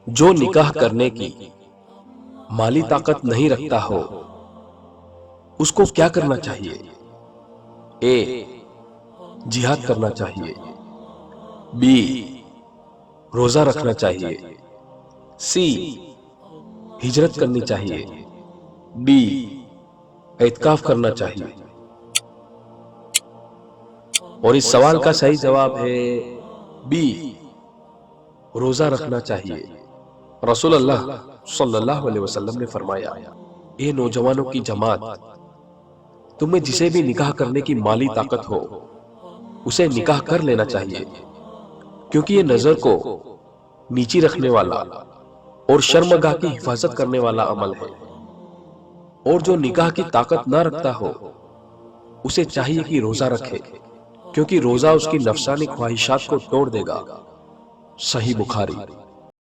जो निकाह करने की माली ताकत नहीं रखता हो उसको क्या करना चाहिए? ए, जिहाद करना चाहिए। बी, रोजा रखना चाहिए। सी, हिजरत करनी चाहिए। डी, इत्काफ करना चाहिए। और इस सवाल का सही जवाब है बी, रोजा रखना चाहिए। रसूलुल्लाह सल्लल्लाहु अलैहि वसल्लम ने फरमाया, ए नौजवानों की जमात, तुम्हें जिसे भी निकाह करने की माली ताकत हो उसे निकाह कर लेना चाहिए, क्योंकि ये नजर को नीची रखने वाला और शर्मगाह की हिफाजत करने वाला अमल है। और जो निकाह की ताकत ना रखता हो उसे चाहिए कि रोजा रखे, क्योंकि रोजा उसकी नफसानी ख्वाहिशात को तोड़ देगा। सही बुखारी।